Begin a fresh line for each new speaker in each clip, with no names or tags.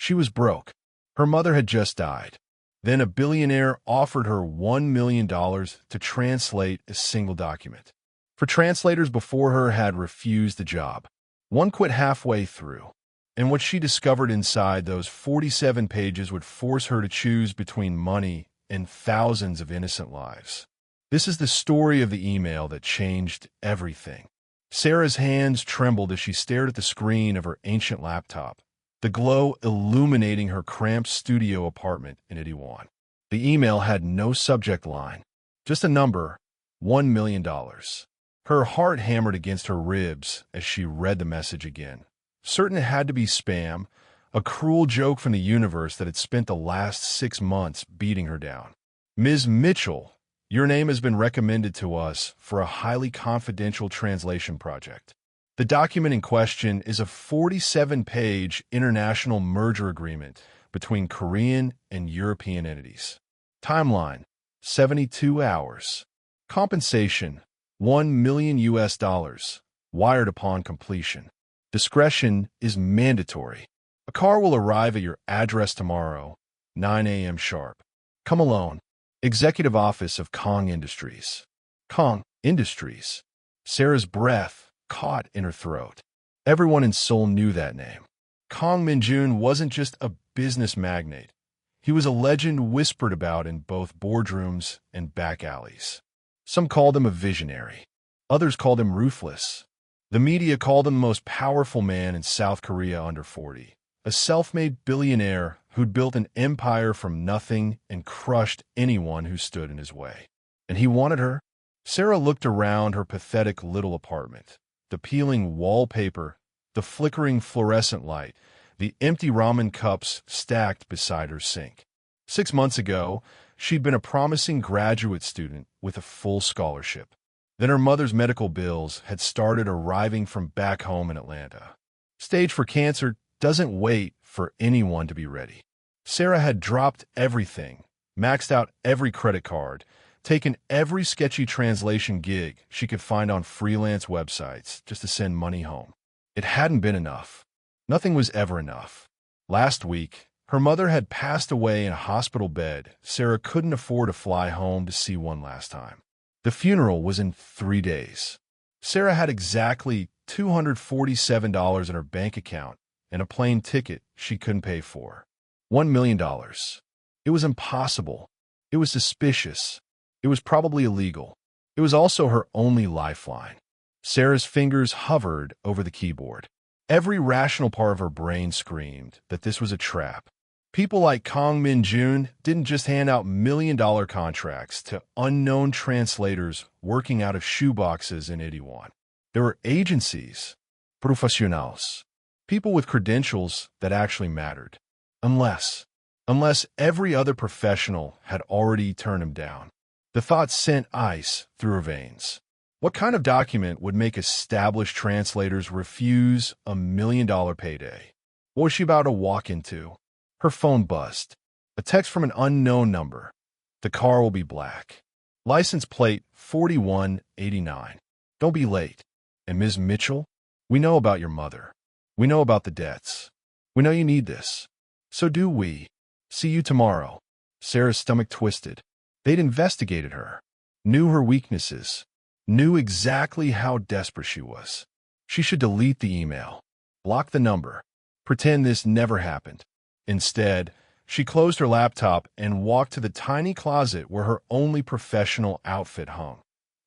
She was broke. Her mother had just died. Then a billionaire offered her $1 million to translate a single document. For translators before her had refused the job. One quit halfway through, and what she discovered inside those 47 pages would force her to choose between money and thousands of innocent lives. This is the story of the email that changed everything. Sarah's hands trembled as she stared at the screen of her ancient laptop, the glow illuminating her cramped studio apartment in Itaewon. The email had no subject line, just a number, $1 million. Her heart hammered against her ribs as she read the message again. Certain it had to be spam, a cruel joke from the universe that had spent the last 6 months beating her down. Ms. Mitchell, your name has been recommended to us for a highly confidential translation project. The document in question is a 47-page international merger agreement between Korean and European entities. Timeline, 72 hours. Compensation, $1 million, wired upon completion. Discretion is mandatory. A car will arrive at your address tomorrow, 9 a.m. sharp. Come alone. Executive Office of Kang Industries. Kang Industries. Sarah's breath caught in her throat. Everyone in Seoul knew that name. Kang Min-jun wasn't just a business magnate. He was a legend whispered about in both boardrooms and back alleys. Some called him a visionary. Others called him ruthless. The media called him the most powerful man in South Korea under 40. A self-made billionaire who'd built an empire from nothing and crushed anyone who stood in his way. And he wanted her. Sarah looked around her pathetic little apartment. The peeling wallpaper, the flickering fluorescent light, the empty ramen cups stacked beside her sink. 6 months ago, she'd been a promising graduate student with a full scholarship. Then her mother's medical bills had started arriving from back home in Atlanta. Stage 4 cancer doesn't wait for anyone to be ready. Sarah had dropped everything, maxed out every credit card, taken every sketchy translation gig she could find on freelance websites just to send money home. It hadn't been enough. Nothing was ever enough. Last week, her mother had passed away in a hospital bed. Sarah couldn't afford to fly home to see one last time. The funeral was in 3 days. Sarah had exactly $247 in her bank account and a plane ticket she couldn't pay for. $1 million. It was impossible. It was suspicious. It was probably illegal. It was also her only lifeline. Sarah's fingers hovered over the keyboard. Every rational part of her brain screamed that this was a trap. People like Kang Min-jun didn't just hand out million-dollar contracts to unknown translators working out of shoeboxes in Itaewon. There were agencies, profesionals, people with credentials that actually mattered. Unless every other professional had already turned him down. The thought sent ice through her veins. What kind of document would make established translators refuse a $1 million payday? What was she about to walk into? Her phone buzzed. A text from an unknown number. The car will be black. License plate 4189. Don't be late. And Ms. Mitchell, we know about your mother. We know about the debts. We know you need this. So do we. See you tomorrow. Sarah's stomach twisted. They'd investigated her. Knew her weaknesses. Knew exactly how desperate she was. She should delete the email. Block the number. Pretend this never happened. Instead, she closed her laptop and walked to the tiny closet where her only professional outfit hung.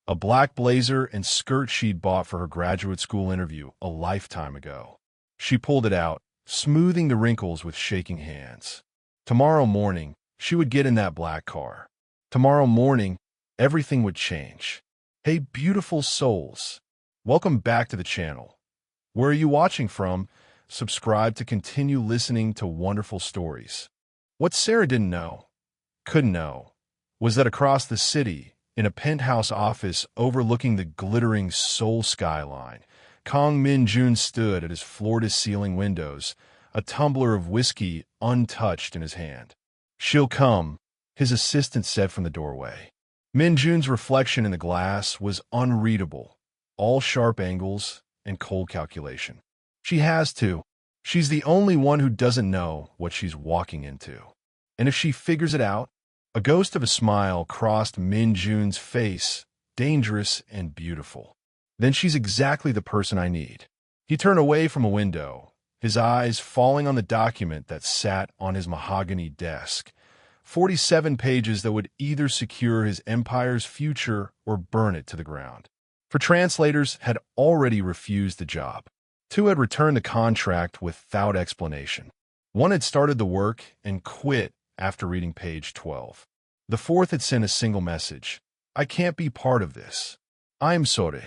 A black blazer and skirt she'd bought for her graduate school interview a lifetime ago. She pulled it out, smoothing the wrinkles with shaking hands. Tomorrow morning, she would get in that black car. Tomorrow morning, everything would change. Hey, beautiful souls. Welcome back to the channel. Where are you watching from? Subscribe to continue listening to wonderful stories. What Sarah couldn't know, was that across the city, in a penthouse office overlooking the glittering Seoul skyline, Kang Min-jun stood at his floor-to-ceiling windows, a tumbler of whiskey untouched in his hand. She'll come, his assistant said from the doorway. Min-jun's reflection in the glass was unreadable, all sharp angles and cold calculation. She has to. She's the only one who doesn't know what she's walking into. And if she figures it out, a ghost of a smile crossed Min-jun's face, dangerous and beautiful. Then she's exactly the person I need. He turned away from a window, his eyes falling on the document that sat on his mahogany desk. 47 pages that would either secure his empire's future or burn it to the ground. For translators had already refused the job. 2 had returned the contract without explanation. 1 had started the work and quit after reading page 12. The 4th had sent a single message. I can't be part of this. I'm sorry.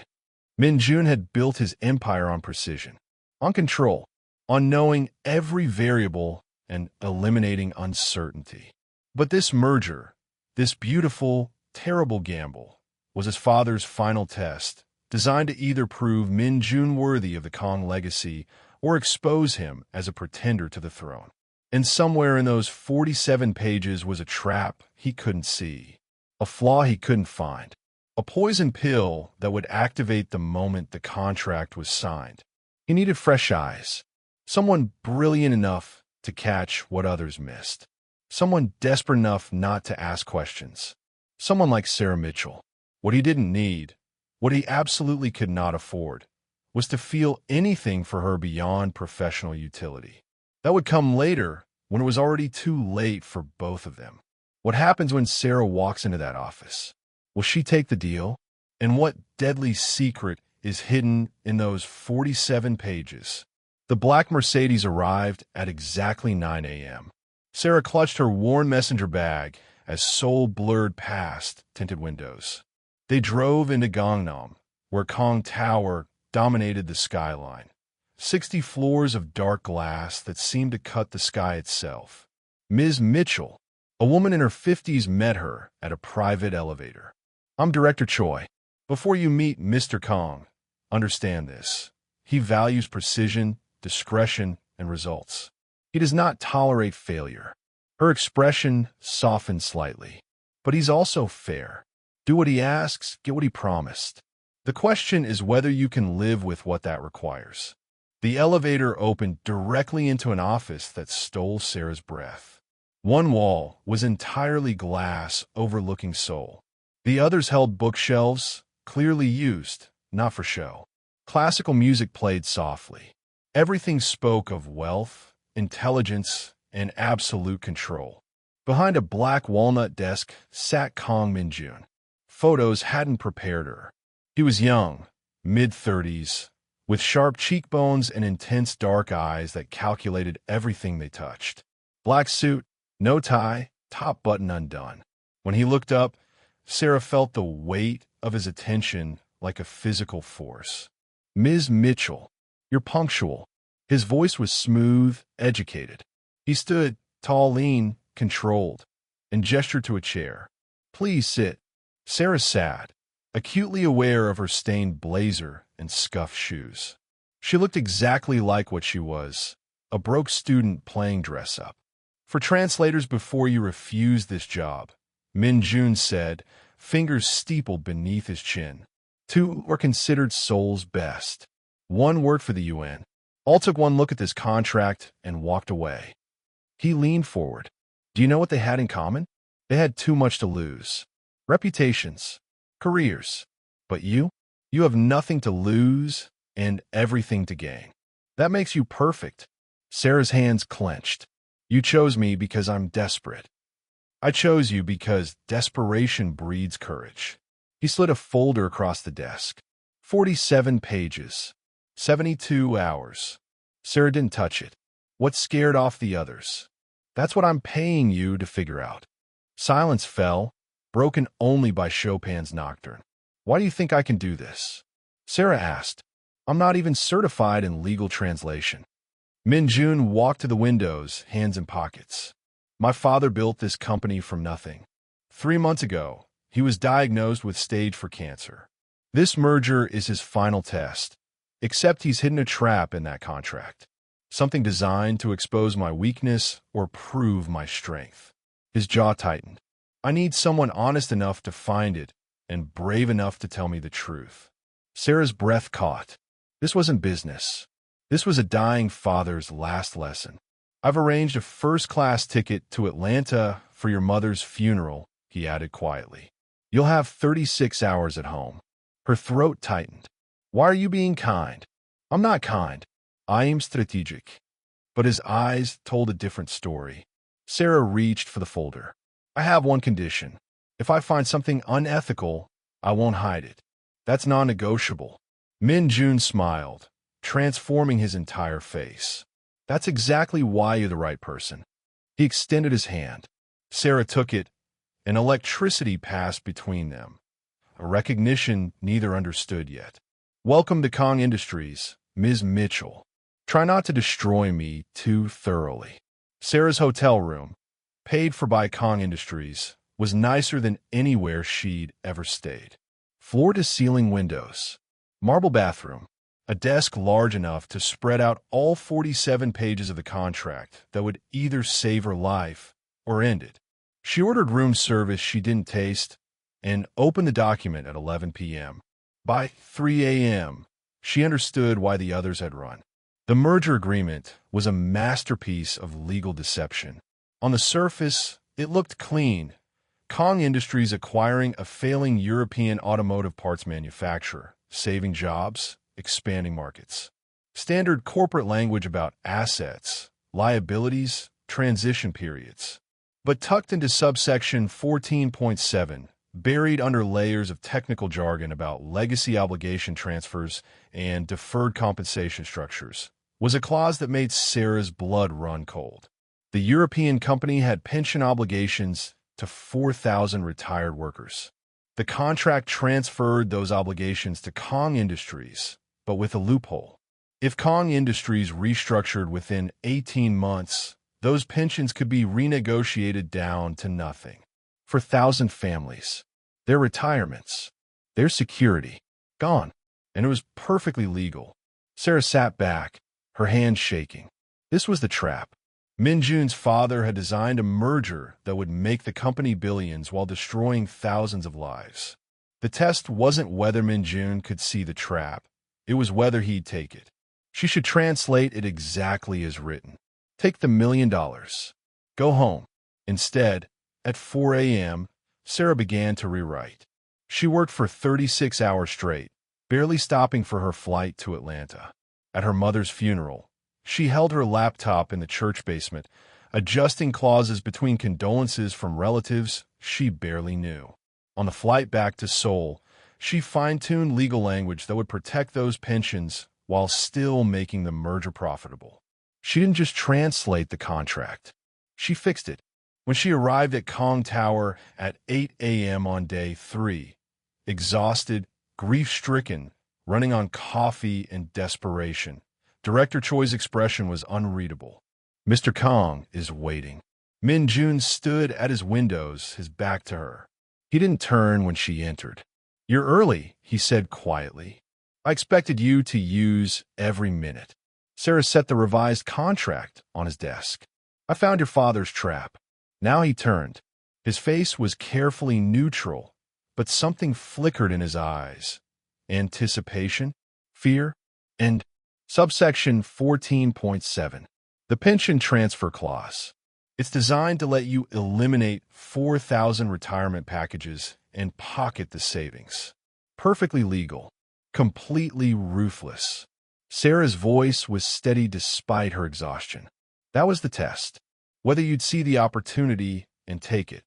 Min-jun had built his empire on precision, on control, on knowing every variable and eliminating uncertainty. But this merger, this beautiful, terrible gamble, was his father's final test, designed to either prove Min-jun worthy of the Kang legacy or expose him as a pretender to the throne. And somewhere in those 47 pages was a trap he couldn't see, a flaw he couldn't find, a poison pill that would activate the moment the contract was signed. He needed fresh eyes, someone brilliant enough to catch what others missed. Someone desperate enough not to ask questions. Someone like Sarah Mitchell. What he didn't need, what he absolutely could not afford, was to feel anything for her beyond professional utility. That would come later, when it was already too late for both of them. What happens when Sarah walks into that office? Will she take the deal? And what deadly secret is hidden in those 47 pages? The black Mercedes arrived at exactly 9 a.m. Sarah clutched her worn messenger bag as Seoul blurred past tinted windows. They drove into Gangnam, where Kang Tower dominated the skyline. 60 floors of dark glass that seemed to cut the sky itself. Ms. Mitchell, a woman in her 50s, met her at a private elevator. I'm Director Choi. Before you meet Mr. Kang, understand this. He values precision, discretion, and results. He does not tolerate failure. Her expression softened slightly. But he's also fair. Do what he asks, get what he promised. The question is whether you can live with what that requires. The elevator opened directly into an office that stole Sarah's breath. One wall was entirely glass overlooking Seoul. The others held bookshelves, clearly used, not for show. Classical music played softly. Everything spoke of wealth, intelligence, and absolute control. Behind a black walnut desk sat Kang Min-jun. Photos hadn't prepared her. He was young, mid-30s, with sharp cheekbones and intense dark eyes that calculated everything they touched. Black suit, no tie, top button undone. When he looked up, Sarah felt the weight of his attention like a physical force. Ms. Mitchell, you're punctual. His voice was smooth, educated. He stood, tall, lean, controlled, and gestured to a chair. Please sit. Sarah sat, acutely aware of her stained blazer and scuffed shoes. She looked exactly like what she was, a broke student playing dress-up. For translators before you refuse this job, Min-jun said, fingers steepled beneath his chin. 2 were considered Seoul's best. 1 worked for the UN. All took one look at this contract and walked away. He leaned forward. Do you know what they had in common? They had too much to lose. Reputations, careers. But you have nothing to lose and everything to gain. That makes you perfect. Sarah's hands clenched. You chose me because I'm desperate. I chose you because desperation breeds courage. He slid a folder across the desk. 47 pages. 72 hours. Sarah didn't touch it. What scared off the others? That's what I'm paying you to figure out. Silence fell, broken only by Chopin's Nocturne. Why do you think I can do this? Sarah asked. I'm not even certified in legal translation. Min-jun walked to the windows, hands in pockets. My father built this company from nothing. 3 months ago, he was diagnosed with stage 4 cancer. This merger is his final test, except he's hidden a trap in that contract. Something designed to expose my weakness or prove my strength. His jaw tightened. I need someone honest enough to find it and brave enough to tell me the truth. Sarah's breath caught. This wasn't business. This was a dying father's last lesson. I've arranged a first-class ticket to Atlanta for your mother's funeral, he added quietly. You'll have 36 hours at home. Her throat tightened. Why are you being kind? I'm not kind. I am strategic. But his eyes told a different story. Sarah reached for the folder. I have one condition. If I find something unethical, I won't hide it. That's non-negotiable. Min-jun smiled, transforming his entire face. That's exactly why you're the right person. He extended his hand. Sarah took it, and electricity passed between them. A recognition neither understood yet. Welcome to Kang Industries, Ms. Mitchell. Try not to destroy me too thoroughly. Sarah's hotel room, paid for by Kang Industries, was nicer than anywhere she'd ever stayed. Floor-to-ceiling windows, marble bathroom, a desk large enough to spread out all 47 pages of the contract that would either save her life or end it. She ordered room service she didn't taste and opened the document at 11 p.m. By 3 a.m., she understood why the others had run. The merger agreement was a masterpiece of legal deception. On the surface, it looked clean. Kang Industries acquiring a failing European automotive parts manufacturer, saving jobs, expanding markets. Standard corporate language about assets, liabilities, transition periods. But tucked into subsection 14.7, buried under layers of technical jargon about legacy obligation transfers and deferred compensation structures, was a clause that made Sarah's blood run cold. The European company had pension obligations to 4,000 retired workers. The contract transferred those obligations to Kang Industries, but with a loophole. If Kang Industries restructured within 18 months, those pensions could be renegotiated down to nothing. For 1,000 families, their retirements, their security, gone. And it was perfectly legal. Sarah sat back, her hands shaking. This was the trap. Min-jun's father had designed a merger that would make the company billions while destroying thousands of lives. The test wasn't whether Min-jun could see the trap. It was whether he'd take it. She should translate it exactly as written. Take the $1 million. Go home. Instead, at 4 a.m., Sarah began to rewrite. She worked for 36 hours straight, barely stopping for her flight to Atlanta. At her mother's funeral, she held her laptop in the church basement, adjusting clauses between condolences from relatives she barely knew. On the flight back to Seoul, she fine-tuned legal language that would protect those pensions while still making the merger profitable. She didn't just translate the contract. She fixed it. When she arrived at Kang Tower at 8 a.m. on day 3, exhausted, grief-stricken, running on coffee and desperation, Director Choi's expression was unreadable. Mr. Kang is waiting. Min-jun stood at his windows, his back to her. He didn't turn when she entered. You're early, he said quietly. I expected you to use every minute. Sarah set the revised contract on his desk. I found your father's trap. Now he turned. His face was carefully neutral, but something flickered in his eyes. Anticipation, fear, and subsection 14.7. The pension transfer clause. It's designed to let you eliminate 4,000 retirement packages and pocket the savings. Perfectly legal. Completely ruthless. Sarah's voice was steady despite her exhaustion. That was the test. Whether you'd see the opportunity and take it.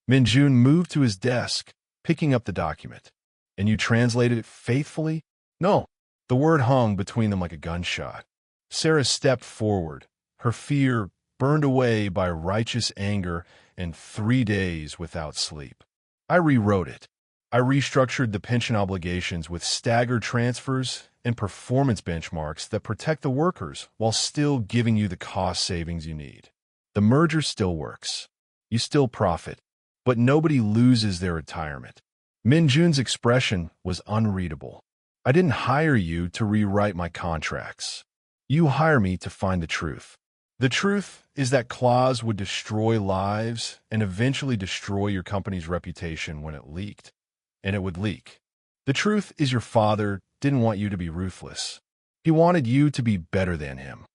Min-jun moved to his desk, picking up the document. And you translated it faithfully? No. The word hung between them like a gunshot. Sarah stepped forward, her fear burned away by righteous anger and 3 days without sleep. I rewrote it. I restructured the pension obligations with staggered transfers and performance benchmarks that protect the workers while still giving you the cost savings you need. The merger still works. You still profit, but nobody loses their retirement. Min-jun's expression was unreadable. I didn't hire you to rewrite my contracts. You hire me to find the truth. The truth is that clause would destroy lives and eventually destroy your company's reputation when it leaked. And it would leak. The truth is your father didn't want you to be ruthless. He wanted you to be better than him.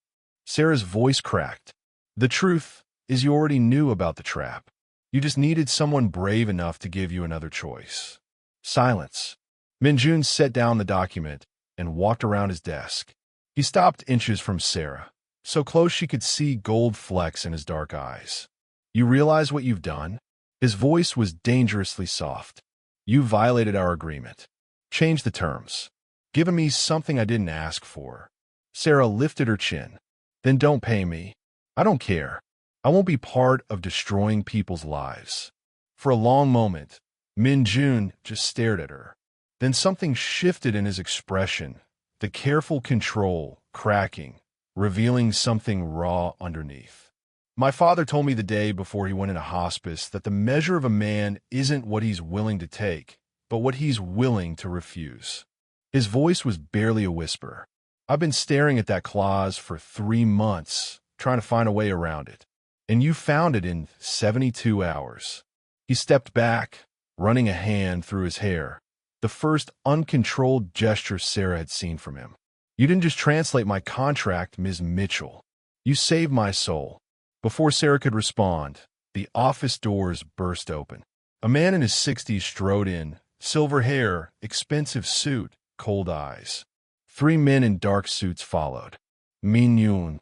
Sarah's voice cracked. The truth is you already knew about the trap. You just needed someone brave enough to give you another choice. Silence. Min-jun set down the document and walked around his desk. He stopped inches from Sarah, so close she could see gold flecks in his dark eyes. You realize what you've done? His voice was dangerously soft. You violated our agreement. Change the terms. Given me something I didn't ask for. Sarah lifted her chin. Then don't pay me. I don't care. I won't be part of destroying people's lives. For a long moment, Min-jun just stared at her. Then something shifted in his expression, the careful control cracking, revealing something raw underneath. My father told me the day before he went into hospice that the measure of a man isn't what he's willing to take, but what he's willing to refuse. His voice was barely a whisper. I've been staring at that clause for 3 months, trying to find a way around it. And you found it in 72 hours. He stepped back, running a hand through his hair, the first uncontrolled gesture Sarah had seen from him. You didn't just translate my contract, Ms. Mitchell. You saved my soul. Before Sarah could respond, the office doors burst open. A man in his 60s strode in, silver hair, expensive suit, cold eyes. 3 men in dark suits followed. Min-jun.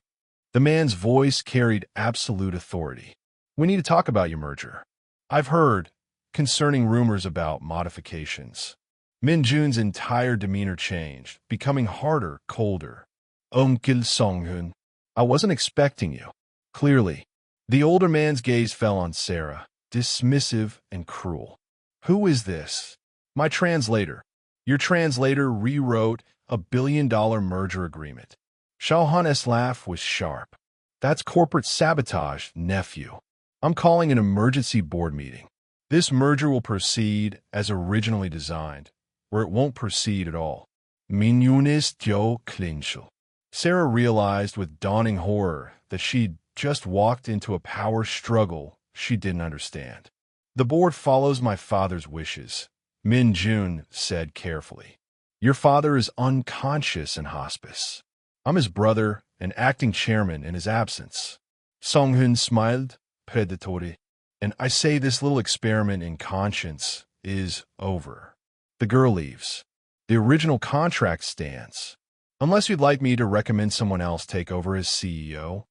The man's voice carried absolute authority. We need to talk about your merger. I've heard concerning rumors about modifications. Min-jun's entire demeanor changed, becoming harder, colder. Uncle Song-hun, I wasn't expecting you. Clearly, the older man's gaze fell on Sarah, dismissive and cruel. Who is this? My translator. Your translator rewrote a billion-dollar merger agreement. Shao-hun's laugh was sharp. That's corporate sabotage, nephew. I'm calling an emergency board meeting. This merger will proceed as originally designed, or it won't proceed at all. Min-jun's Joe Clinchel. Sarah realized with dawning horror that she'd just walked into a power struggle she didn't understand. The board follows my father's wishes, Min-jun said carefully. Your father is unconscious in hospice. I'm his brother and acting chairman in his absence. Song-hun smiled, predatory. And I say this little experiment in conscience is over. The girl leaves. The original contract stands. Unless you'd like me to recommend someone else take over as CEO.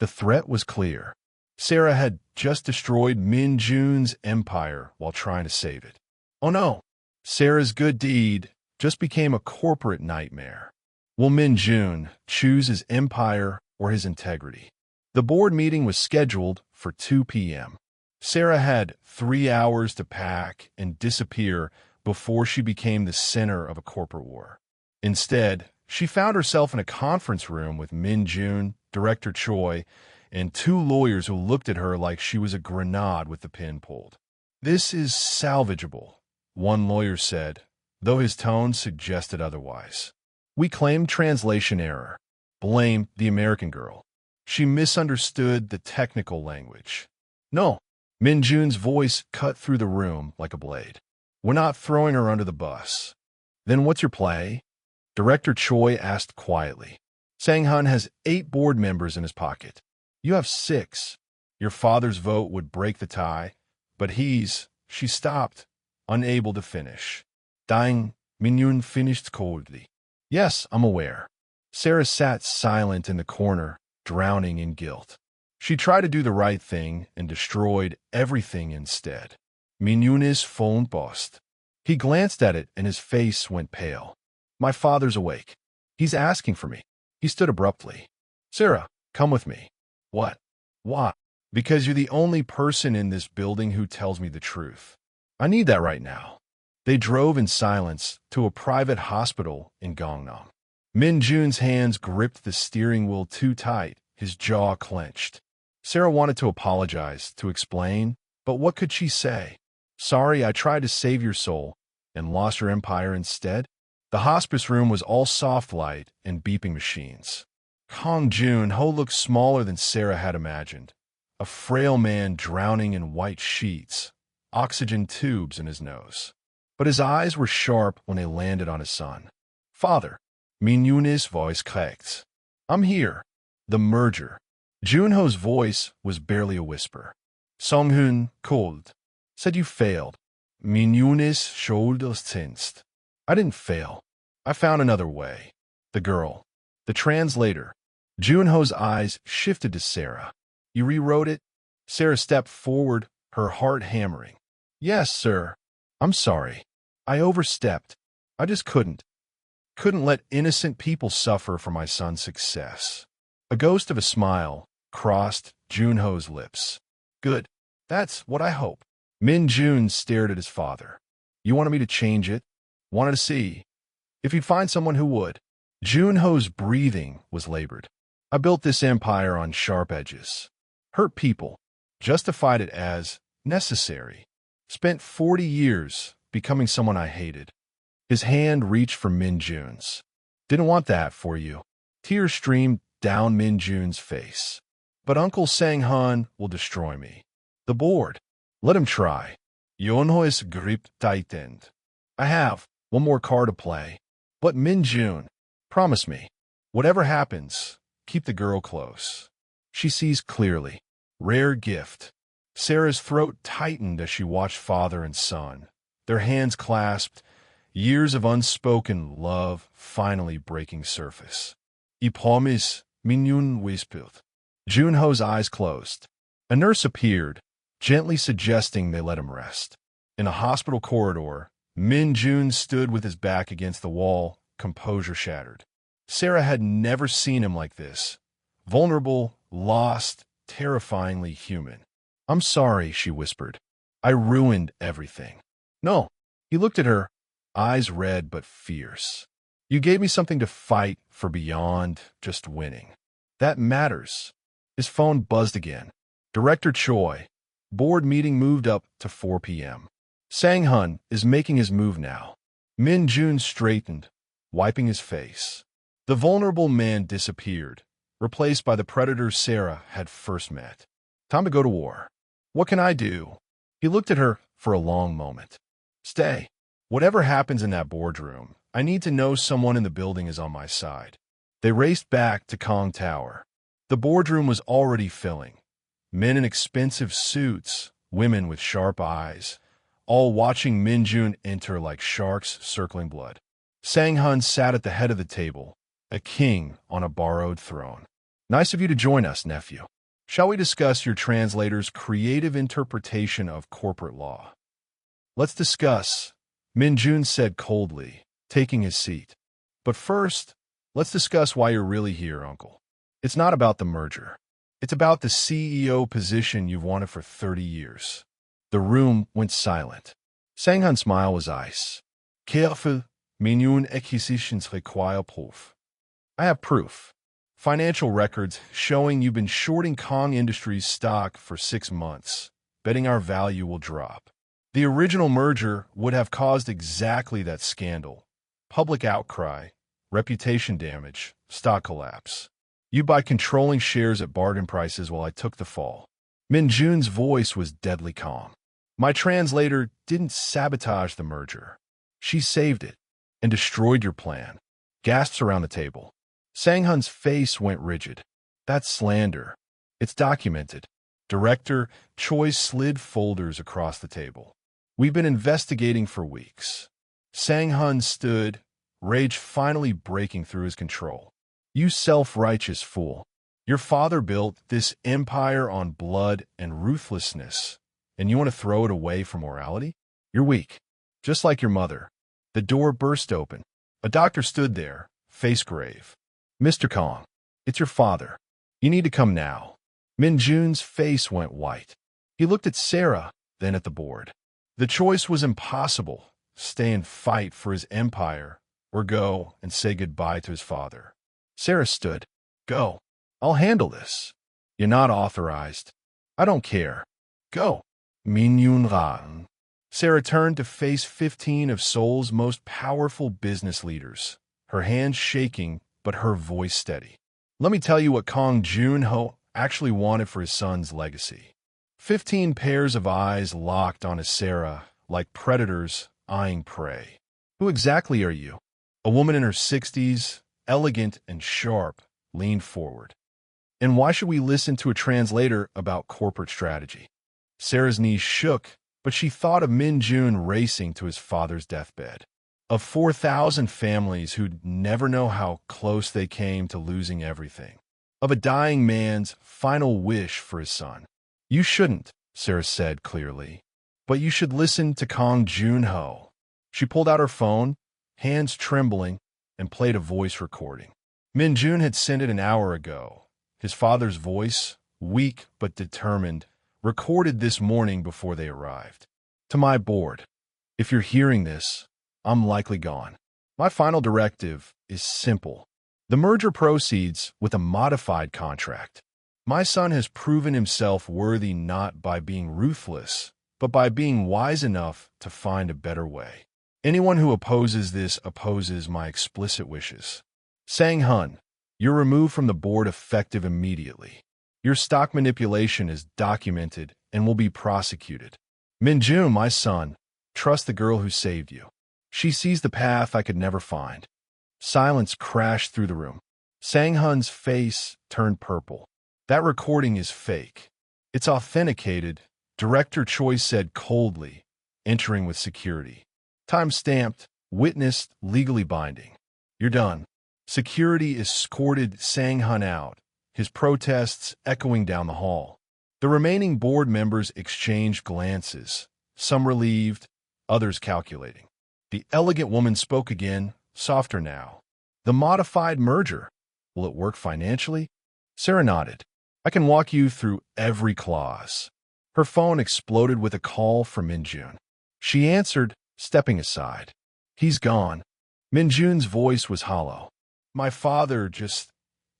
The threat was clear. Sarah had just destroyed Min-jun's empire while trying to save it. Oh no, Sarah's good deed just became a corporate nightmare. Will Min-jun choose his empire or his integrity? The board meeting was scheduled for 2 p.m. Sarah had 3 hours to pack and disappear before she became the center of a corporate war. Instead, she found herself in a conference room with Min-jun, Director Choi, and 2 lawyers who looked at her like she was a grenade with the pin pulled. This is salvageable, one lawyer said, though his tone suggested otherwise. We claim translation error. Blame the American girl. She misunderstood the technical language. No, Min-jun's voice cut through the room like a blade. We're not throwing her under the bus. Then what's your play? Director Choi asked quietly. Sang-hun has 8 board members in his pocket. You have 6. Your father's vote would break the tie, but she stopped, unable to finish. Dying, Min-jun finished coldly. Yes, I'm aware. Sarah sat silent in the corner, drowning in guilt. She tried to do the right thing and destroyed everything instead. Min-jun's phone buzzed. He glanced at it and his face went pale. My father's awake. He's asking for me. He stood abruptly. Sarah, come with me. What? Why? Because you're the only person in this building who tells me the truth. I need that right now. They drove in silence to a private hospital in Gangnam. Min-jun's hands gripped the steering wheel too tight, his jaw clenched. Sarah wanted to apologize, to explain, but what could she say? Sorry, I tried to save your soul and lost your empire instead? The hospice room was all soft light and beeping machines. Kang Jun-ho looked smaller than Sarah had imagined, a frail man drowning in white sheets, oxygen tubes in his nose. But his eyes were sharp when they landed on his son. Father, Min-jun's voice cracked. I'm here. The merger. Junho's voice was barely a whisper. Song-hun, cold, said you failed. Min-jun's shoulders tensed. I didn't fail. I found another way. The girl. The translator. Junho's eyes shifted to Sarah. You rewrote it? Sarah stepped forward, her heart hammering. Yes, sir. I'm sorry. I overstepped. I just couldn't let innocent people suffer for my son's success. A ghost of a smile crossed Junho's lips. Good. That's what I hope. Min-jun stared at his father. You wanted me to change it? Wanted to see if you'd find someone who would. Junho's breathing was labored. I built this empire on sharp edges. Hurt people. Justified it as necessary. Spent 40 years becoming someone I hated. His hand reached for Min-jun's. Didn't want that for you. Tears streamed down Min-jun's face. But Uncle Sang-hun will destroy me. The board. Let him try. Yonho's grip tightened. I have one more card to play. But Min-jun, promise me, whatever happens, keep the girl close. She sees clearly. Rare gift. Sarah's throat tightened as she watched father and son. Their hands clasped, years of unspoken love finally breaking surface. I promise, Min-jun whispered. Junho's eyes closed. A nurse appeared, gently suggesting they let him rest. In a hospital corridor, Min-jun stood with his back against the wall, composure shattered. Sarah had never seen him like this. Vulnerable, lost, terrifyingly human. I'm sorry, she whispered. I ruined everything. No. He looked at her, eyes red but fierce. You gave me something to fight for beyond just winning. That matters. His phone buzzed again. Director Choi. Board meeting moved up to 4 p.m. Sang-hun is making his move now. Min-jun straightened, wiping his face. The vulnerable man disappeared, replaced by the predator Sarah had first met. Time to go to war. What can I do? He looked at her for a long moment. Stay. Whatever happens in that boardroom, I need to know someone in the building is on my side. They raced back to Kong Tower. The boardroom was already filling. Men in expensive suits, women with sharp eyes, all watching Min-jun enter like sharks circling blood. Sang-hun sat at the head of the table, a king on a borrowed throne. Nice of you to join us, nephew. Shall we discuss your translator's creative interpretation of corporate law? Let's discuss, Min-jun said coldly, taking his seat. But first, let's discuss why you're really here, uncle. It's not about the merger. It's about the CEO position you've wanted for 30 years. The room went silent. Sang-hun's smile was ice. Careful, Min-jun acquisitions require proof. I have proof. Financial records showing you've been shorting Kong Industries stock for 6 months, betting our value will drop. The original merger would have caused exactly that scandal. Public outcry, reputation damage, stock collapse. You by controlling shares at bargain prices while I took the fall. Min-jun's voice was deadly calm. My translator didn't sabotage the merger. She saved it and destroyed your plan. Gasps around the table. Sang-hun's face went rigid. That's slander. It's documented. Director Choi slid folders across the table. We've been investigating for weeks. Sang-hun stood, rage finally breaking through his control. You self-righteous fool. Your father built this empire on blood and ruthlessness, and you want to throw it away for morality? You're weak. Just like your mother. The door burst open. A doctor stood there, face grave. Mr. Kong, it's your father. You need to come now. Min-jun's face went white. He looked at Sarah, then at the board. The choice was impossible. Stay and fight for his empire, or go and say goodbye to his father. Sarah stood. Go. I'll handle this. You're not authorized. I don't care. Go. Min-jun Ran. Sarah turned to face 15 of Seoul's most powerful business leaders, her hands shaking but her voice steady. Let me tell you what Kang Jun-ho actually wanted for his son's legacy. 15 pairs of eyes locked on Sarah like predators eyeing prey. Who exactly are you? A woman in her 60s, elegant and sharp, leaned forward. And why should we listen to a translator about corporate strategy? Sarah's knees shook, but she thought of Min-jun racing to his father's deathbed. Of 4,000 families who'd never know how close they came to losing everything. Of a dying man's final wish for his son. You shouldn't, Sarah said clearly. But you should listen to Kang Jun-ho. She pulled out her phone, hands trembling, and played a voice recording. Min-jun had sent it an hour ago. His father's voice, weak but determined, recorded this morning before they arrived. To my board, if you're hearing this, I'm likely gone. My final directive is simple. The merger proceeds with a modified contract. My son has proven himself worthy not by being ruthless, but by being wise enough to find a better way. Anyone who opposes this opposes my explicit wishes. Sang-hun, you're removed from the board effective immediately. Your stock manipulation is documented and will be prosecuted. Min-jun, my son, trust the girl who saved you. She sees the path I could never find. Silence crashed through the room. Sang-hun's face turned purple. That recording is fake. It's authenticated, Director Choi said coldly, entering with security. Time-stamped, witnessed, legally binding. You're done. Security escorted Sang-hun out, his protests echoing down the hall. The remaining board members exchanged glances, some relieved, others calculating. The elegant woman spoke again, softer now. The modified merger. Will it work financially? Sarah nodded. I can walk you through every clause. Her phone exploded with a call from Min-jun. She answered, stepping aside. He's gone. Min-jun's voice was hollow. My father just...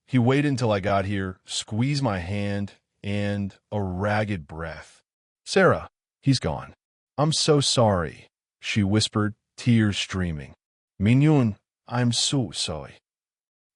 He waited until I got here, squeezed my hand, and a ragged breath. Sarah, he's gone. I'm so sorry, she whispered, tears streaming. Min-jun, I'm so sorry.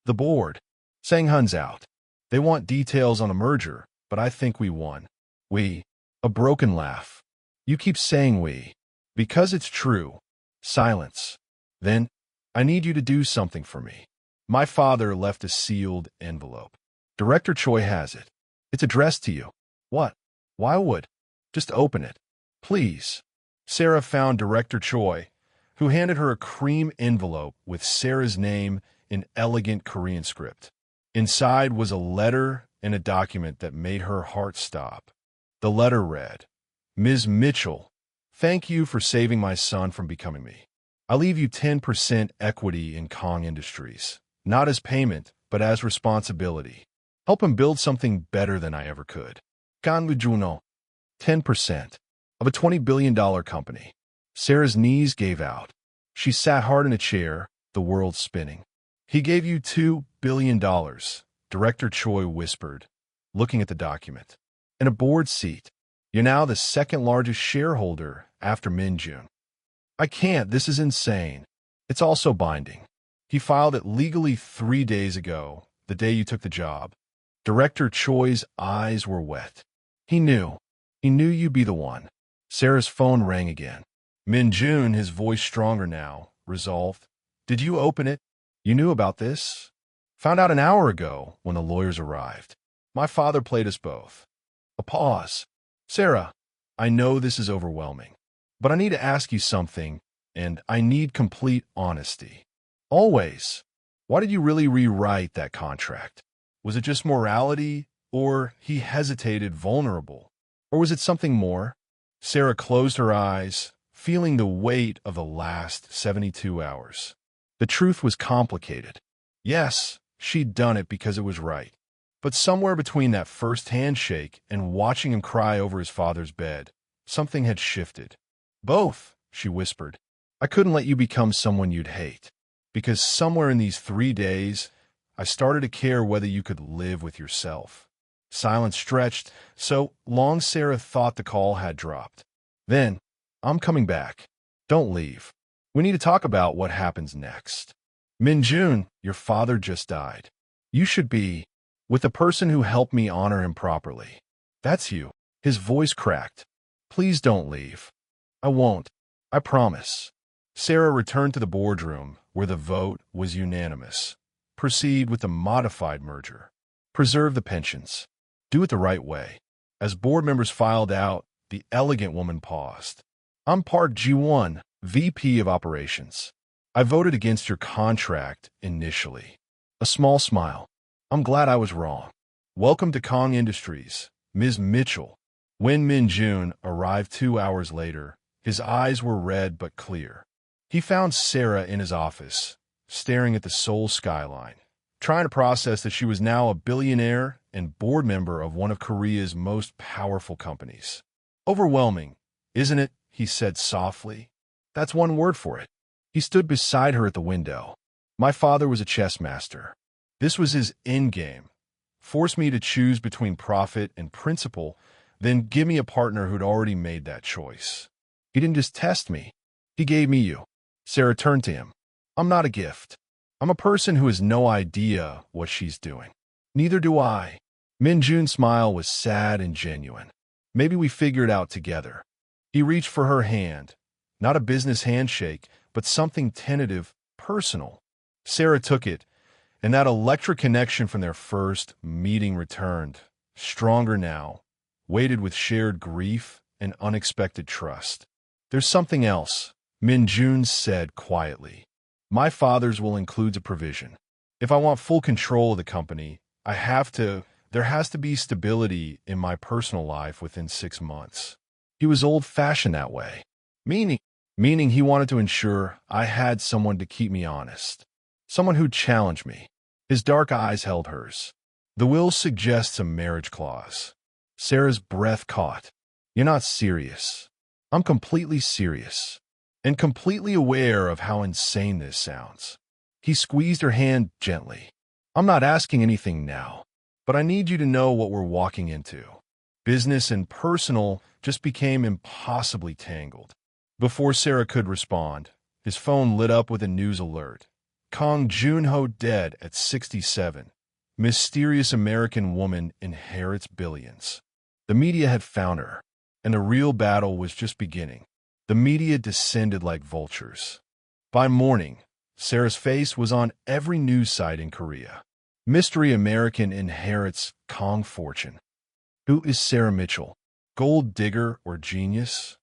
The board. Sang-hun's out. They want details on a merger, but I think we won. We. A broken laugh. You keep saying we. Because it's true. Silence. Then, I need you to do something for me. My father left a sealed envelope. Director Choi has it. It's addressed to you. What? Why would? Just open it. Please. Sarah found Director Choi, who handed her a cream envelope with Sarah's name in elegant Korean script. Inside was a letter and a document that made her heart stop. The letter read, Ms. Mitchell, thank you for saving my son from becoming me. I leave you 10% equity in Kang Industries, not as payment, but as responsibility. Help him build something better than I ever could. Kang Min-jun, 10% of a $20 billion company. Sarah's knees gave out. She sat hard in a chair, the world spinning. He gave you $2 billion, Director Choi whispered, looking at the document. And a board seat. You're now the second largest shareholder after Min-jun. I can't, this is insane. It's also binding. He filed it legally 3 days ago, the day you took the job. Director Choi's eyes were wet. He knew you'd be the one. Sarah's phone rang again. Min-jun, his voice stronger now, resolved. Did you open it? You knew about this? Found out an hour ago when the lawyers arrived. My father played us both. A pause. Sarah, I know this is overwhelming, but I need to ask you something, and I need complete honesty. Always. Why did you really rewrite that contract? Was it just morality, or he hesitated vulnerable? Or was it something more? Sarah closed her eyes, feeling the weight of the last 72 hours. The truth was complicated. Yes, she'd done it because it was right. But somewhere between that first handshake and watching him cry over his father's bed, something had shifted. Both, she whispered. I couldn't let you become someone you'd hate. Because somewhere in these 3 days, I started to care whether you could live with yourself. Silence stretched, so long Sarah thought the call had dropped. Then, I'm coming back. Don't leave. We need to talk about what happens next. Min-jun, your father just died. You should be with the person who helped me honor him properly. That's you. His voice cracked. Please don't leave. I won't. I promise. Sarah returned to the boardroom, where the vote was unanimous. Proceed with the modified merger. Preserve the pensions. Do it the right way. As board members filed out, the elegant woman paused. I'm Park Ji-won, VP of Operations. I voted against your contract initially. A small smile. I'm glad I was wrong. Welcome to Kang Industries, Ms. Mitchell. When Min-jun arrived 2 hours later, his eyes were red but clear. He found Sarah in his office, staring at the Seoul skyline, trying to process that she was now a billionaire and board member of one of Korea's most powerful companies. Overwhelming, isn't it? He said softly. That's one word for it. He stood beside her at the window. My father was a chess master. This was his endgame. Force me to choose between profit and principle, then give me a partner who'd already made that choice. He didn't just test me. He gave me you. Sarah turned to him. I'm not a gift. I'm a person who has no idea what she's doing. Neither do I. Min-jun's smile was sad and genuine. Maybe we figure it out together. He reached for her hand. Not a business handshake, but something tentative, personal. Sarah took it, and that electric connection from their first meeting returned, stronger now, weighted with shared grief and unexpected trust. There's something else, Min-jun said quietly. My father's will includes a provision. If I want full control of the company, there has to be stability in my personal life within 6 months. He was old-fashioned that way, meaning he wanted to ensure I had someone to keep me honest, someone who'd challenge me. His dark eyes held hers. The will suggests a marriage clause. Sarah's breath caught. You're not serious. I'm completely serious, and completely aware of how insane this sounds. He squeezed her hand gently. I'm not asking anything now, but I need you to know what we're walking into. Business and personal just became impossibly tangled. Before Sarah could respond, his phone lit up with a news alert. Kang Jun-ho dead at 67. Mysterious American woman inherits billions. The media had found her, and the real battle was just beginning. The media descended like vultures. By morning, Sarah's face was on every news site in Korea. Mystery American inherits Kang fortune. Who is Sarah Mitchell? Gold digger or genius?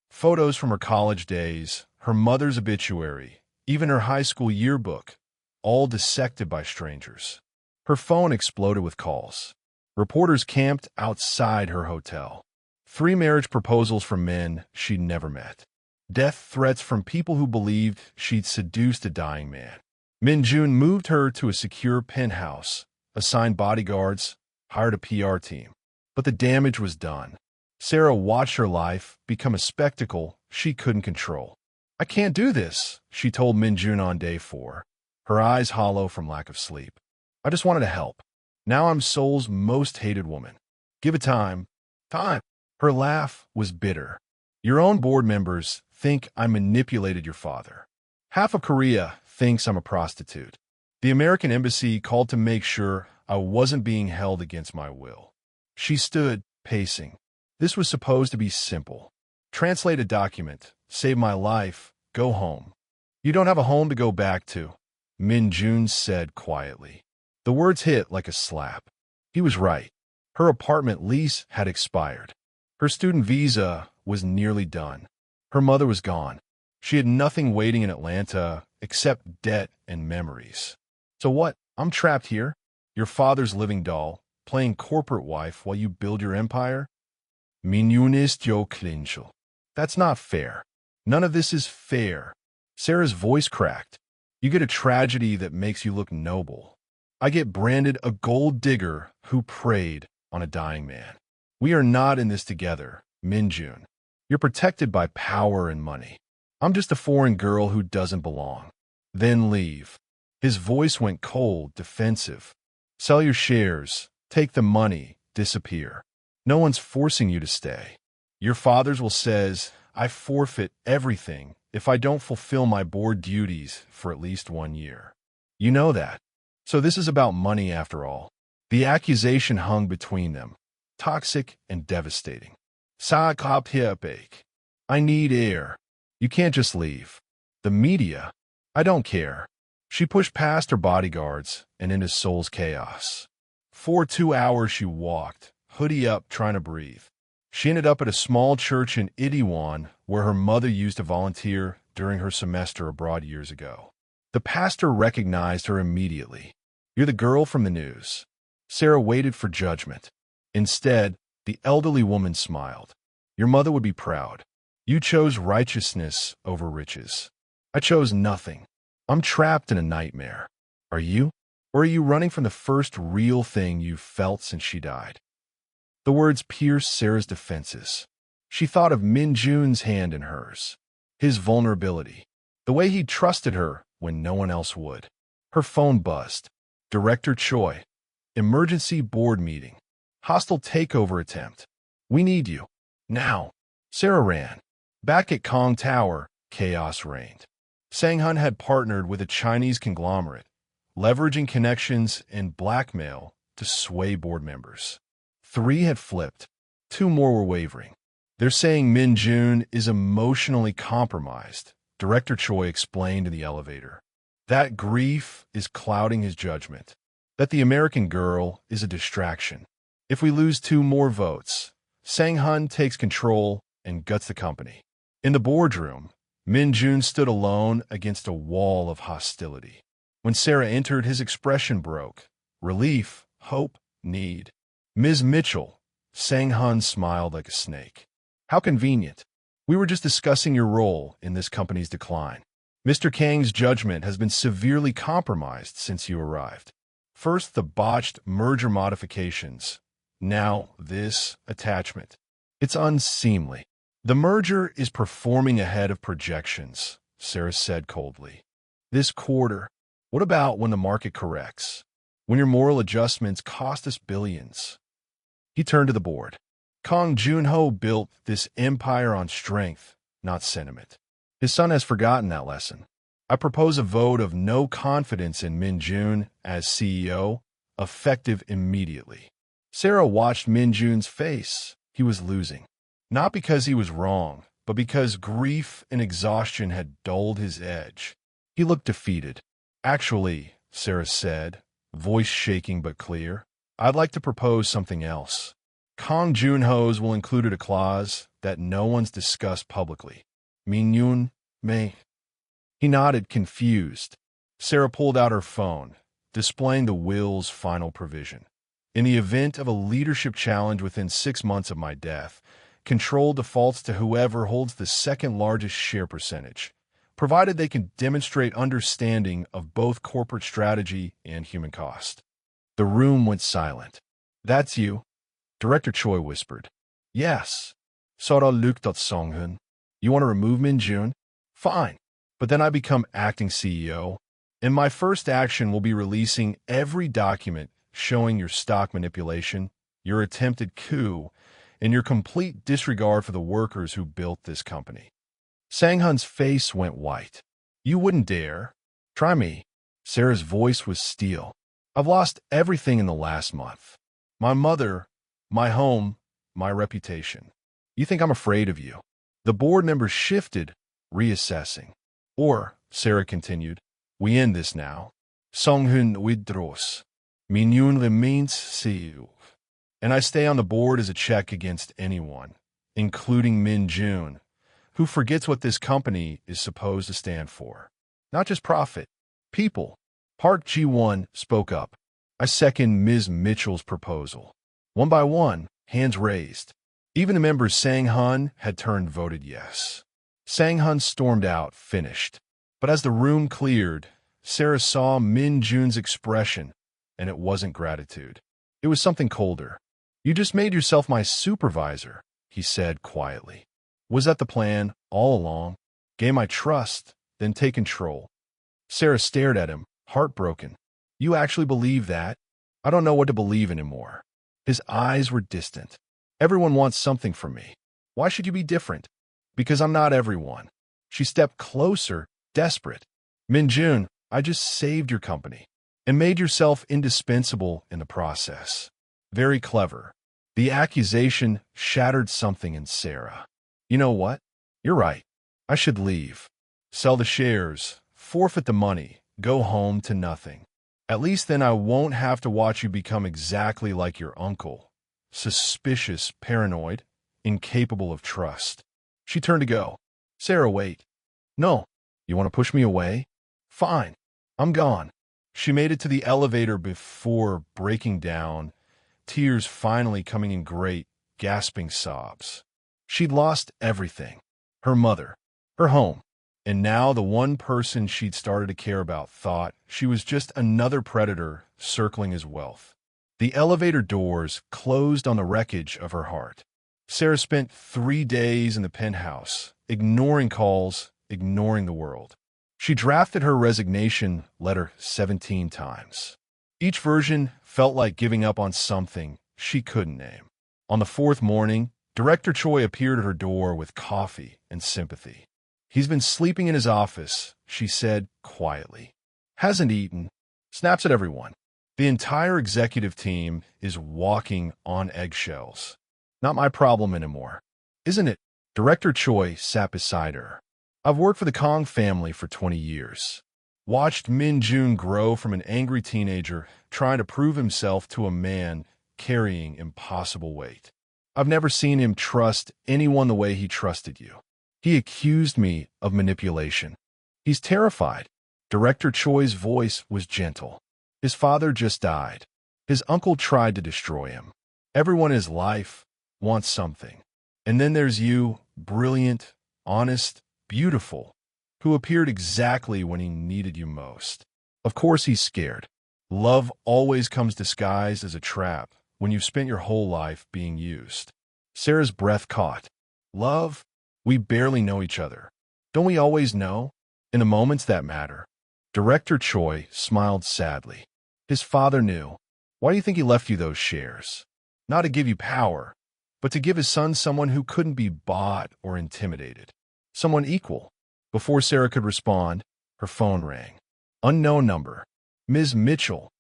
Photos from her college days, her mother's obituary, even her high school yearbook, all dissected by strangers. Her phone exploded with calls. Reporters camped outside her hotel. 3 marriage proposals from men she'd never met. Death threats from people who believed she'd seduced a dying man. Min-jun moved her to a secure penthouse, assigned bodyguards, hired a PR team. But the damage was done. Sarah watched her life become a spectacle she couldn't control. I can't do this, she told Min-jun on day 4, her eyes hollow from lack of sleep. I just wanted to help. Now I'm Seoul's most hated woman. Give it time. Time. Her laugh was bitter. Your own board members think I manipulated your father. Half of Korea thinks I'm a prostitute. The American embassy called to make sure I wasn't being held against my will. She stood, pacing. This was supposed to be simple. Translate a document, save my life, go home. You don't have a home to go back to, Min-jun said quietly. The words hit like a slap. He was right. Her apartment lease had expired. Her student visa was nearly done. Her mother was gone. She had nothing waiting in Atlanta except debt and memories. So what? I'm trapped here, your father's living doll, playing corporate wife while you build your empire? Min-junist clinchal. That's not fair. None of this is fair. Sarah's voice cracked. You get a tragedy that makes you look noble. I get branded a gold digger who preyed on a dying man. We are not in this together, Min-jun. You're protected by power and money. I'm just a foreign girl who doesn't belong. Then leave. His voice went cold, defensive. Sell your shares, take the money, disappear. No one's forcing you to stay. Your father's will says, I forfeit everything if I don't fulfill my board duties for at least 1 year. You know that. So this is about money after all. The accusation hung between them, toxic and devastating. I need air. You can't just leave. The media? I don't care. She pushed past her bodyguards and into Seoul's chaos. For 2 hours she walked, hoodie up, trying to breathe. She ended up at a small church in Itaewon where her mother used to volunteer during her semester abroad years ago. The pastor recognized her immediately. "You're the girl from the news." Sarah waited for judgment. Instead, the elderly woman smiled. "Your mother would be proud. You chose righteousness over riches. I chose nothing. I'm trapped in a nightmare. Are you? Or are you running from the first real thing you've felt since she died?" The words pierced Sarah's defenses. She thought of Min-jun's hand in hers, his vulnerability, the way he trusted her when no one else would. Her phone buzzed. "Director Choi. Emergency board meeting. Hostile takeover attempt. We need you. Now." Sarah ran. Back at Kong Tower, chaos reigned. Sang-hun had partnered with a Chinese conglomerate, leveraging connections and blackmail to sway board members. 3 had flipped. 2 more were wavering. "They're saying Min-jun is emotionally compromised," Director Choi explained in the elevator. "That grief is clouding his judgment. That the American girl is a distraction. If we lose 2 more votes, Sang-hun takes control and guts the company." In the boardroom, Min-jun stood alone against a wall of hostility. When Sarah entered, his expression broke. Relief, hope, need. "Ms. Mitchell," Sang-hun smiled like a snake. "How convenient. We were just discussing your role in this company's decline. Mr. Kang's judgment has been severely compromised since you arrived. First, the botched merger modifications. Now, this attachment. It's unseemly. The merger is performing ahead of projections," Sarah said coldly. "This quarter. What about when the market corrects? When your moral adjustments cost us billions?" He turned to the board. "Kang Jun-ho built this empire on strength, not sentiment. His son has forgotten that lesson. I propose a vote of no confidence in Min-jun as CEO, effective immediately." Sarah watched Min-jun's face. He was losing. Not because he was wrong, but because grief and exhaustion had dulled his edge. He looked defeated. "Actually," Sarah said, voice shaking but clear, "I'd like to propose something else. Kang Jun-ho's will include a clause that no one's discussed publicly. Min-jun may." He nodded, confused. Sarah pulled out her phone, displaying the will's final provision. "In the event of a leadership challenge within 6 months of my death, control defaults to whoever holds the second largest share percentage, provided they can demonstrate understanding of both corporate strategy and human cost." The room went silent. "That's you," Director Choi whispered. "Yes." Sora looked at Sang-hun. "You want to remove Min-jun? Fine. But then I become acting CEO, and my first action will be releasing every document showing your stock manipulation, your attempted coup, and your complete disregard for the workers who built this company." Sang-hun's face went white. "You wouldn't dare. Try me." Sarah's voice was steel. "I've lost everything in the last month. My mother, my home, my reputation. You think I'm afraid of you?" The board members shifted, reassessing. "Or," Sarah continued, "we end this now. Sang-hun withdraws. Min-jun remains CEO. And I stay on the board as a check against anyone, including Min-jun, who forgets what this company is supposed to stand for. Not just profit. People." Park Ji-won spoke up. "I second Ms. Mitchell's proposal." One by one, hands raised. Even the members Sang-hun had turned voted yes. Sang-hun stormed out, finished. But as the room cleared, Sarah saw Min-jun's expression, and it wasn't gratitude. It was something colder. "You just made yourself my supervisor," he said quietly. "Was that the plan all along? Gain my trust, then take control." Sarah stared at him, heartbroken. "You actually believe that? I don't know what to believe anymore." His eyes were distant. "Everyone wants something from me. Why should you be different?" "Because I'm not everyone." She stepped closer, desperate. "Min-jun, I just saved your company and made yourself indispensable in the process." Very clever. The accusation shattered something in Sarah. "You know what? You're right. I should leave. Sell the shares, forfeit the money, Go home to nothing. At least then I won't have to watch you become exactly like your uncle. Suspicious, paranoid, incapable of trust. She turned to go. Sarah, wait. No. You want to push me away? Fine. I'm gone. She made it to the elevator before breaking down, tears finally coming in great, gasping sobs. She'd lost everything. Her mother, her home, and now the one person she'd started to care about thought she was just another predator circling his wealth. The elevator doors closed on the wreckage of her heart. Sarah spent 3 days in the penthouse, ignoring calls, ignoring the world. She drafted her resignation letter 17 times. Each version felt like giving up on something she couldn't name. On the 4th morning, Director Choi appeared at her door with coffee and sympathy. He's been sleeping in his office, she said quietly. Hasn't eaten. Snaps at everyone. The entire executive team is walking on eggshells. Not my problem anymore. Isn't it? Director Choi sat beside her. I've worked for the Kang family for 20 years. Watched Min-jun grow from an angry teenager trying to prove himself to a man carrying impossible weight. I've never seen him trust anyone the way he trusted you. He accused me of manipulation. He's terrified. Director Choi's voice was gentle. His father just died. His uncle tried to destroy him. Everyone in his life wants something. And then there's you, brilliant, honest, beautiful, who appeared exactly when he needed you most. Of course he's scared. Love always comes disguised as a trap when you've spent your whole life being used. Sarah's breath caught. Love? We barely know each other. Don't we always know? In the moments that matter. Director Choi smiled sadly. His father knew. Why do you think he left you those shares? Not to give you power, but to give his son someone who couldn't be bought or intimidated. Someone equal. Before Sarah could respond, her phone rang. Unknown number. Ms. Mitchell.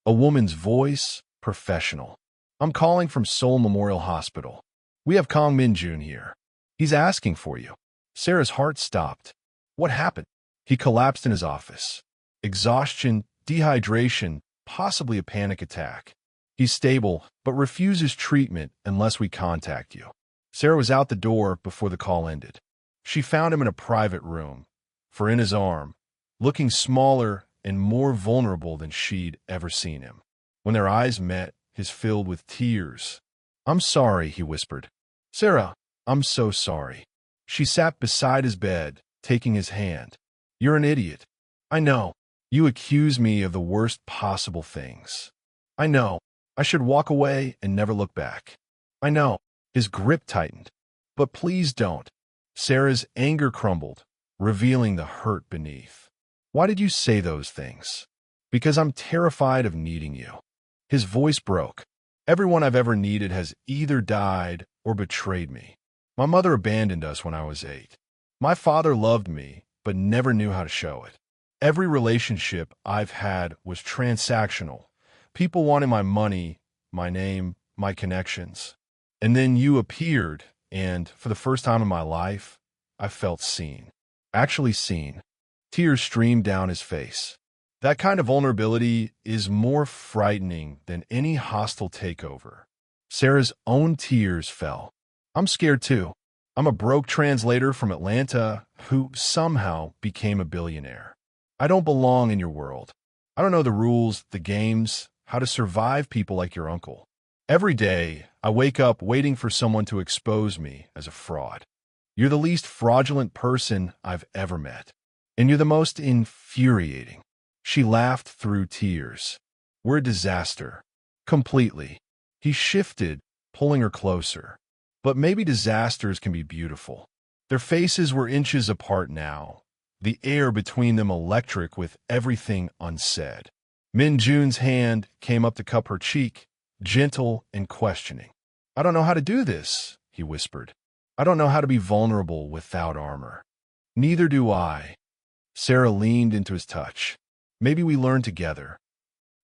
A woman's voice, professional. I'm calling from Seoul Memorial Hospital. We have Kang Min-jun here. He's asking for you. Sarah's heart stopped. What happened? He collapsed in his office. Exhaustion, dehydration, possibly a panic attack. He's stable, but refuses treatment unless we contact you. Sarah was out the door before the call ended. She found him in a private room, for in his arm, looking smaller and more vulnerable than she'd ever seen him. When their eyes met, his filled with tears. I'm sorry, he whispered. Sarah, I'm so sorry. She sat beside his bed, taking his hand. You're an idiot. I know. You accuse me of the worst possible things. I know. I should walk away and never look back. I know. His grip tightened. But please don't. Sarah's anger crumbled, revealing the hurt beneath. Why did you say those things? Because I'm terrified of needing you. His voice broke. Everyone I've ever needed has either died or betrayed me. My mother abandoned us when I was 8. My father loved me, but never knew how to show it. Every relationship I've had was transactional. People wanted my money, my name, my connections. And then you appeared, and for the first time in my life, I felt seen. Actually seen. Tears streamed down his face. That kind of vulnerability is more frightening than any hostile takeover. Sarah's own tears fell. I'm scared too. I'm a broke translator from Atlanta who somehow became a billionaire. I don't belong in your world. I don't know the rules, the games, how to survive people like your uncle. Every day, I wake up waiting for someone to expose me as a fraud. You're the least fraudulent person I've ever met. And you're the most infuriating. She laughed through tears. We're a disaster. Completely. He shifted, pulling her closer. But maybe disasters can be beautiful. Their faces were inches apart now, the air between them electric with everything unsaid. Min-jun's hand came up to cup her cheek, gentle and questioning. I don't know how to do this, he whispered. I don't know how to be vulnerable without armor. Neither do I. Sarah leaned into his touch. Maybe we learn together.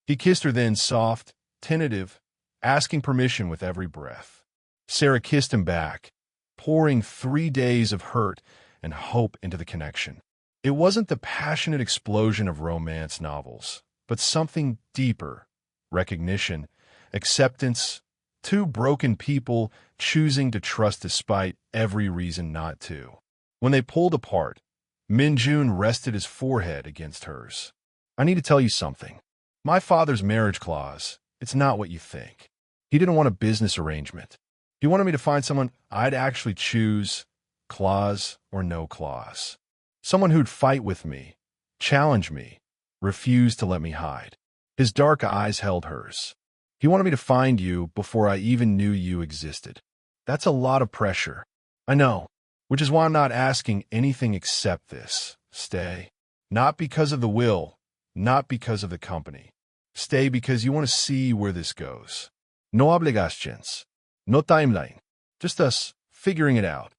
He kissed her then, soft, tentative, asking permission with every breath. Sarah kissed him back, pouring 3 days of hurt and hope into the connection. It wasn't the passionate explosion of romance novels, but something deeper: recognition, acceptance, two broken people choosing to trust despite every reason not to. When they pulled apart, Min-jun rested his forehead against hers. I need to tell you something. My father's marriage clause, it's not what you think. He didn't want a business arrangement. He wanted me to find someone I'd actually choose, clause or no clause. Someone who'd fight with me, challenge me, refuse to let me hide. His dark eyes held hers. He wanted me to find you before I even knew you existed. That's a lot of pressure. I know, which is why I'm not asking anything except this. Stay. Not because of the will, not because of the company. Stay because you want to see where this goes. No obligations. No timeline. Just us figuring it out.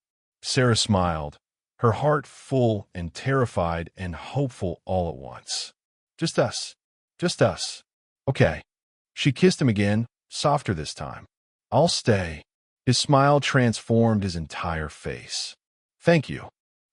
Sarah smiled, her heart full and terrified and hopeful all at once. Just us. Just us. Okay. She kissed him again, softer this time. I'll stay. His smile transformed his entire face. Thank you.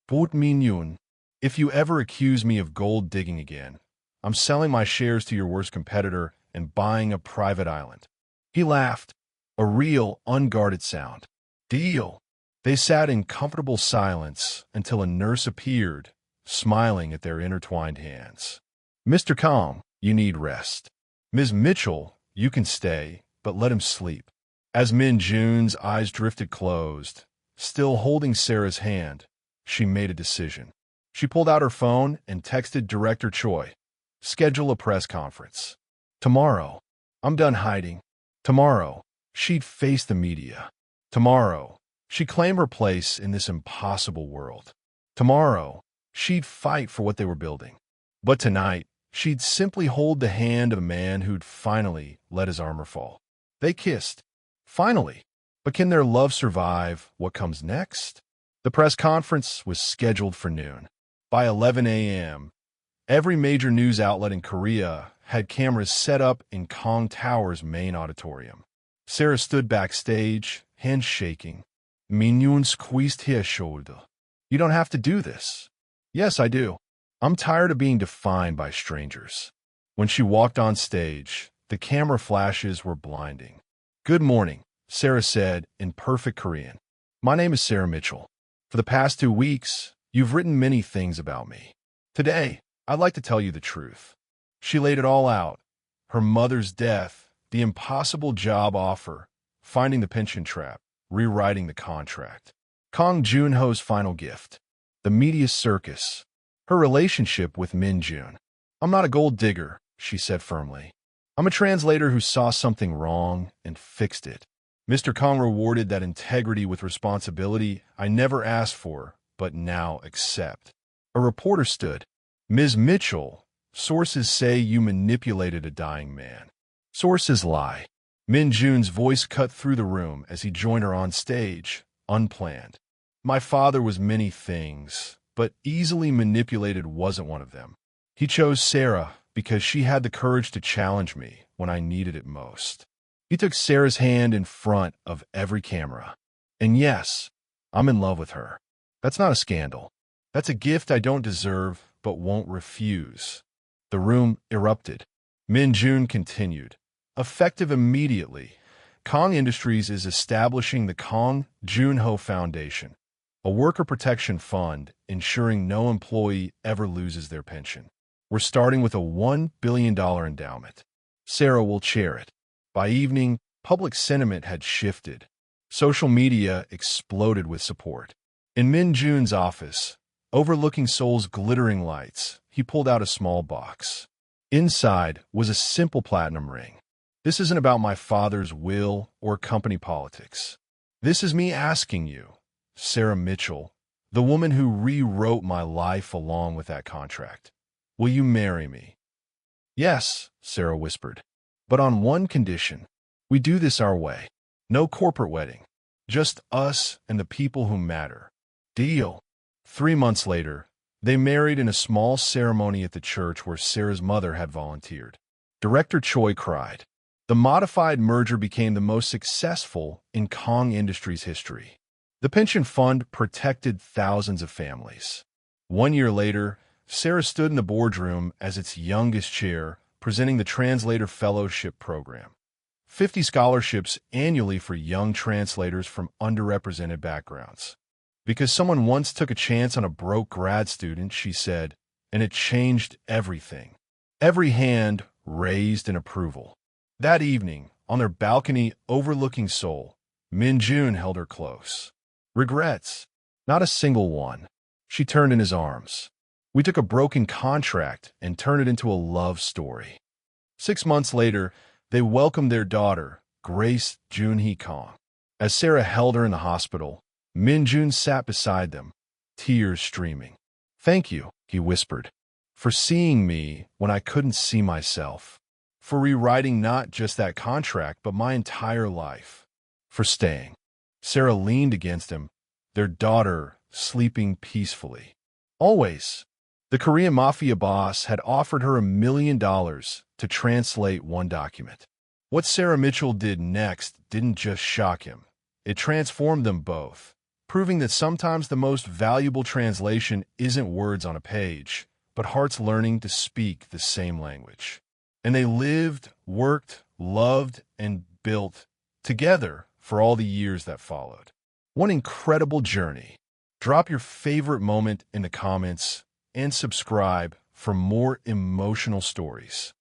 Kang Min-jun. If you ever accuse me of gold digging again, I'm selling my shares to your worst competitor and buying a private island. He laughed, a real, unguarded sound. Deal. They sat in comfortable silence until a nurse appeared, smiling at their intertwined hands. Mr. Kang, you need rest. Ms. Mitchell, you can stay, but let him sleep. As Min-jun's eyes drifted closed, still holding Sarah's hand, she made a decision. She pulled out her phone and texted Director Choi. Schedule a press conference. Tomorrow. I'm done hiding. Tomorrow, she'd face the media. Tomorrow, she'd claim her place in this impossible world. Tomorrow, she'd fight for what they were building. But tonight, she'd simply hold the hand of a man who'd finally let his armor fall. They kissed. Finally. But can their love survive what comes next? The press conference was scheduled for noon. By 11 a.m., every major news outlet in Korea had cameras set up in Kang Tower's main auditorium. Sarah stood backstage, hands shaking. Min-jun squeezed his shoulder. You don't have to do this. Yes, I do. I'm tired of being defined by strangers. When she walked on stage, the camera flashes were blinding. Good morning, Sarah said in perfect Korean. My name is Sarah Mitchell. For the past 2 weeks, you've written many things about me. Today, I'd like to tell you the truth. She laid it all out. Her mother's death, the impossible job offer, finding the pension trap, rewriting the contract. Kang Joon-ho's final gift, the media circus, her relationship with Min-jun. I'm not a gold digger, she said firmly. I'm a translator who saw something wrong and fixed it. Mr. Kang rewarded that integrity with responsibility I never asked for, but now accept. A reporter stood. Ms. Mitchell, sources say you manipulated a dying man. Sources lie. Min-jun's voice cut through the room as he joined her on stage, unplanned. My father was many things, but easily manipulated wasn't one of them. He chose Sarah because she had the courage to challenge me when I needed it most. He took Sarah's hand in front of every camera. And yes, I'm in love with her. That's not a scandal. That's a gift I don't deserve but won't refuse. The room erupted. Min-jun continued. Effective immediately, Kang Industries is establishing the Kang Joon-ho Foundation, a worker protection fund ensuring no employee ever loses their pension. We're starting with a $1 billion endowment. Sarah will chair it. By evening, public sentiment had shifted. Social media exploded with support. In Min-jun's office, overlooking Seoul's glittering lights, he pulled out a small box. Inside was a simple platinum ring. This isn't about my father's will or company politics. This is me asking you, Sarah Mitchell, the woman who rewrote my life along with that contract. Will you marry me? Yes, Sarah whispered. But on one condition. We do this our way. No corporate wedding. Just us and the people who matter. Deal. 3 months later, they married in a small ceremony at the church where Sarah's mother had volunteered. Director Choi cried. The modified merger became the most successful in Kang Industries history. The pension fund protected thousands of families. 1 year later, Sarah stood in the boardroom as its youngest chair, presenting the Translator Fellowship Program. 50 scholarships annually for young translators from underrepresented backgrounds. Because someone once took a chance on a broke grad student, she said, and it changed everything. Every hand raised in approval. That evening, on their balcony overlooking Seoul, Min-jun held her close. Regrets? Not a single one. She turned in his arms. We took a broken contract and turned it into a love story. 6 months later, they welcomed their daughter, Grace Junhee Kang. As Sarah held her in the hospital, Min-jun sat beside them, tears streaming. "Thank you," he whispered, "for seeing me when I couldn't see myself. For rewriting not just that contract, but my entire life. For staying." Sarah leaned against him, their daughter sleeping peacefully. Always. The Korean Mafia boss had offered her $1 million to translate one document. What Sarah Mitchell did next didn't just shock him. It transformed them both, proving that sometimes the most valuable translation isn't words on a page, but hearts learning to speak the same language. And they lived, worked, loved, and built together for all the years that followed. One incredible journey. Drop your favorite moment in the comments and subscribe for more emotional stories.